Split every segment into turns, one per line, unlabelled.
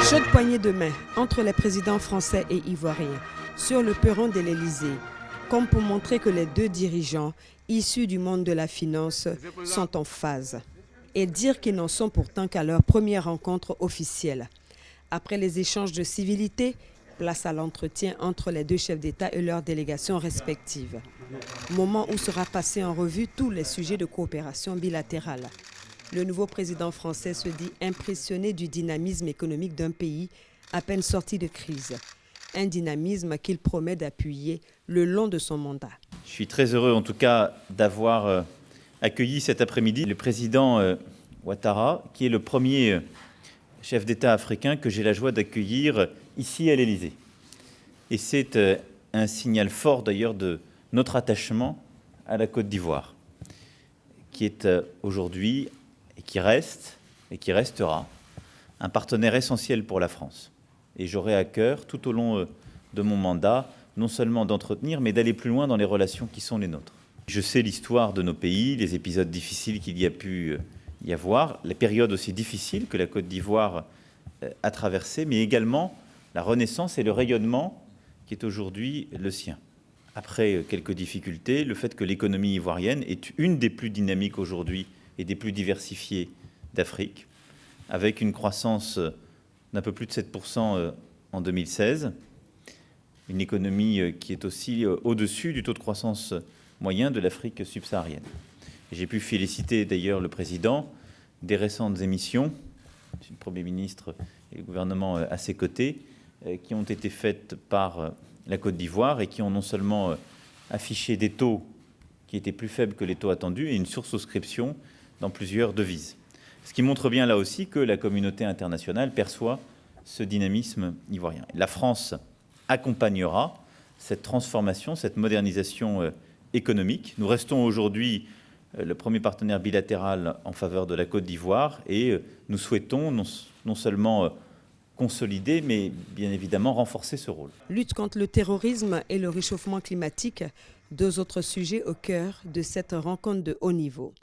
Chaude poignée de main entre les présidents français et ivoiriens sur le perron de l'Élysée, comme pour montrer que les deux dirigeants, issus du monde de la finance, sont en phase. Et dire qu'ils n'en sont pourtant qu'à leur première rencontre officielle. Après les échanges de civilités, place à l'entretien entre les deux chefs d'État et leurs délégations respectives. Moment où sera passé en revue tous les sujets de coopération bilatérale. Le nouveau président français se dit impressionné du dynamisme économique d'un pays à peine sorti de crise. Un dynamisme qu'il promet d'appuyer le long de son mandat.
Je suis très heureux en tout cas d'avoir accueilli cet après-midi le président Ouattara, qui est le premier chef d'État africain que j'ai la joie d'accueillir ici à l'Élysée. Et c'est un signal fort d'ailleurs de notre attachement à la Côte d'Ivoire, qui est aujourd'hui et qui reste et qui restera un partenaire essentiel pour la France. Et j'aurai à cœur, tout au long de mon mandat, non seulement d'entretenir, mais d'aller plus loin dans les relations qui sont les nôtres. Je sais l'histoire de nos pays, les épisodes difficiles qu'il y a pu y avoir, les périodes aussi difficiles que la Côte d'Ivoire a traversées, mais également la renaissance et le rayonnement qui est aujourd'hui le sien. Après quelques difficultés, le fait que l'économie ivoirienne est une des plus dynamiques aujourd'hui et des plus diversifiées d'Afrique, avec une croissance d'un peu plus de 7% en 2016, une économie qui est aussi au-dessus du taux de croissance moyen de l'Afrique subsaharienne. J'ai pu féliciter d'ailleurs le président des récentes émissions, le Premier ministre et le gouvernement à ses côtés, qui ont été faites par la Côte d'Ivoire et qui ont non seulement affiché des taux qui étaient plus faibles que les taux attendus et une sursouscription dans plusieurs devises. Ce qui montre bien là aussi que la communauté internationale perçoit ce dynamisme ivoirien. La France accompagnera cette transformation, cette modernisation économique. Nous restons aujourd'hui le premier partenaire bilatéral en faveur de la Côte d'Ivoire et nous souhaitons non seulement consolider, mais bien évidemment renforcer ce rôle.
Lutte contre le terrorisme et le réchauffement climatique, deux autres sujets au cœur de cette rencontre de haut niveau.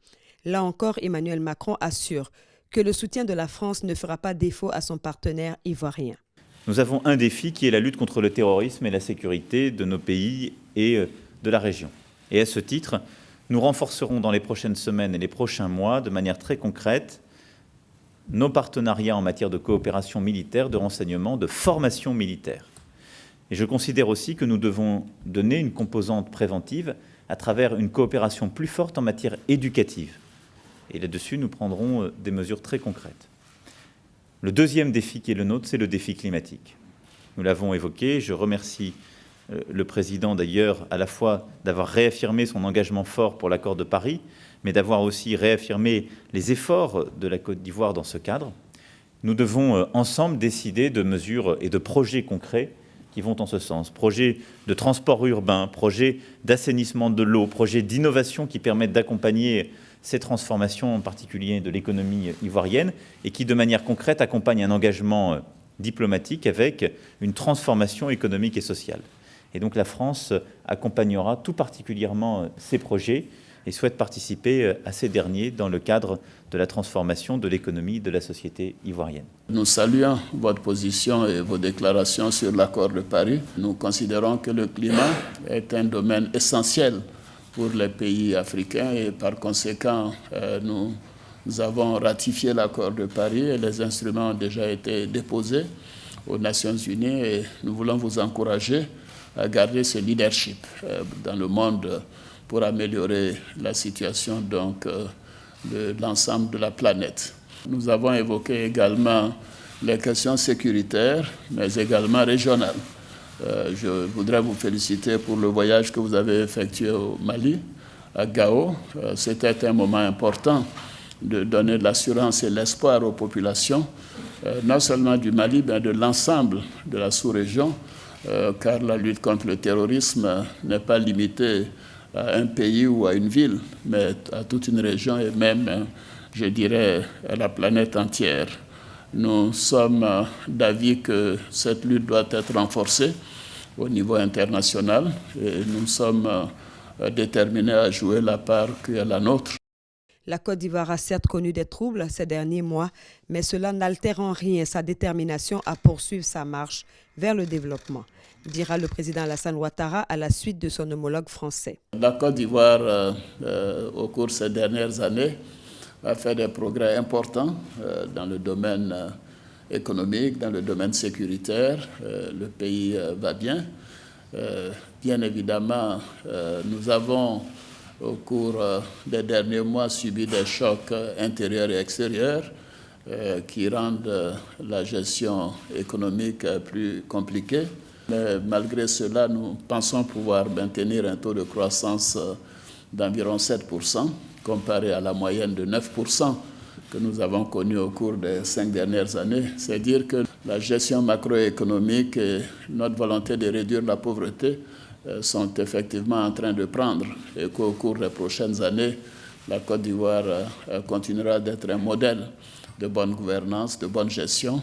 Là encore, Emmanuel Macron assure que le soutien de la France ne fera pas défaut à son partenaire ivoirien.
Nous avons un défi qui est la lutte contre le terrorisme et la sécurité de nos pays et de la région. Et à ce titre, nous renforcerons dans les prochaines semaines et les prochains mois, de manière très concrète, nos partenariats en matière de coopération militaire, de renseignement, de formation militaire. Et je considère aussi que nous devons donner une composante préventive à travers une coopération plus forte en matière éducative. Et là-dessus, nous prendrons des mesures très concrètes. Le deuxième défi qui est le nôtre, c'est le défi climatique. Nous l'avons évoqué, je remercie le président d'ailleurs à la fois d'avoir réaffirmé son engagement fort pour l'accord de Paris, mais d'avoir aussi réaffirmé les efforts de la Côte d'Ivoire dans ce cadre. Nous devons ensemble décider de mesures et de projets concrets qui vont en ce sens. Projets de transport urbain, projets d'assainissement de l'eau, projets d'innovation qui permettent d'accompagner ces transformations, en particulier de l'économie ivoirienne, et qui, de manière concrète, accompagnent un engagement diplomatique avec une transformation économique et sociale. Et donc la France accompagnera tout particulièrement ces projets et souhaite participer à ces derniers dans le cadre de la transformation de l'économie de la société ivoirienne.
Nous saluons votre position et vos déclarations sur l'accord de Paris. Nous considérons que le climat est un domaine essentiel pour les pays africains et par conséquent, nous avons ratifié l'accord de Paris et les instruments ont déjà été déposés aux Nations Unies et nous voulons vous encourager à garder ce leadership dans le monde pour améliorer la situation donc, de l'ensemble de la planète. Nous avons évoqué également les questions sécuritaires, mais également régionales. Je voudrais vous féliciter pour le voyage que vous avez effectué au Mali, à Gao. C'était un moment important de donner de l'assurance et l'espoir aux populations, non seulement du Mali, mais de l'ensemble de la sous-région, car la lutte contre le terrorisme n'est pas limitée à un pays ou à une ville, mais à toute une région et même, je dirais, à la planète entière. Nous sommes d'avis que cette lutte doit être renforcée au niveau international et nous sommes déterminés à jouer la part qui est la nôtre.
La Côte d'Ivoire a certes connu des troubles ces derniers mois, mais cela n'altère en rien sa détermination à poursuivre sa marche vers le développement, dira le président Alassane Ouattara à la suite de son homologue français.
La Côte d'Ivoire, au cours de ces dernières années, a fait des progrès importants dans le domaine économique, dans le domaine sécuritaire. Le pays va bien. Bien évidemment, nous avons, au cours des derniers mois, subi des chocs intérieurs et extérieurs qui rendent la gestion économique plus compliquée. Mais malgré cela, nous pensons pouvoir maintenir un taux de croissance d'environ 7%, comparé à la moyenne de 9% que nous avons connue au cours des 5 dernières années. C'est dire que la gestion macroéconomique et notre volonté de réduire la pauvreté sont effectivement en train de prendre et qu'au cours des prochaines années, la Côte d'Ivoire continuera d'être un modèle de bonne gouvernance, de bonne gestion.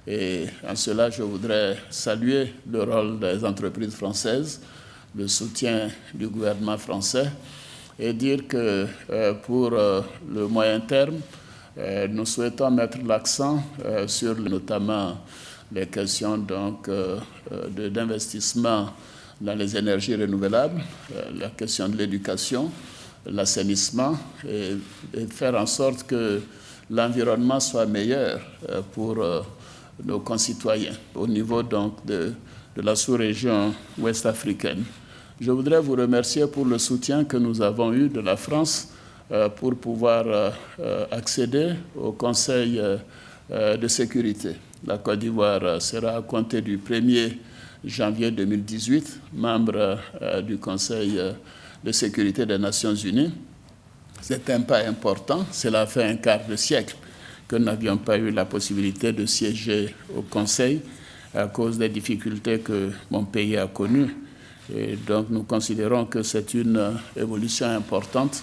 Et en cela, je voudrais saluer le rôle des entreprises françaises, le soutien du gouvernement français et dire que pour le moyen terme, nous souhaitons mettre l'accent sur notamment les questions d'investissement dans les énergies renouvelables, la question de l'éducation, l'assainissement et faire en sorte que l'environnement soit meilleur pour nos concitoyens au niveau donc de la sous-région ouest africaine. Je voudrais vous remercier pour le soutien que nous avons eu de la France pour pouvoir accéder au Conseil de sécurité. La Côte d'Ivoire sera à compter du 1er janvier 2018 membre du Conseil de sécurité des Nations Unies. C'est un pas important. Cela fait un quart de siècle que nous n'avions pas eu la possibilité de siéger au Conseil à cause des difficultés que mon pays a connues. Et donc nous considérons que c'est une évolution importante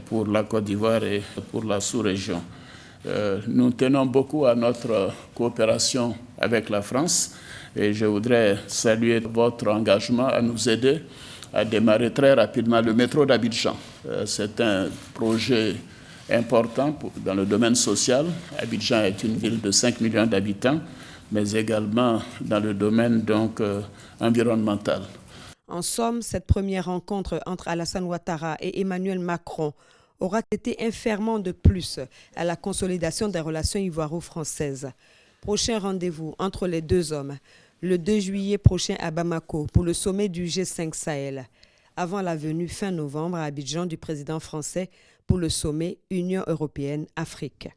pour la Côte d'Ivoire et pour la sous-région. Nous tenons beaucoup à notre coopération avec la France et je voudrais saluer votre engagement à nous aider à démarrer très rapidement le métro d'Abidjan. C'est un projet important dans le domaine social. Abidjan est une ville de 5 millions d'habitants, mais également dans le domaine environnemental.
En somme, cette première rencontre entre Alassane Ouattara et Emmanuel Macron aura été un ferment de plus à la consolidation des relations ivoiro-françaises. Prochain rendez-vous entre les deux hommes, le 2 juillet prochain à Bamako pour le sommet du G5 Sahel, avant la venue fin novembre à Abidjan du président français pour le sommet Union européenne-Afrique.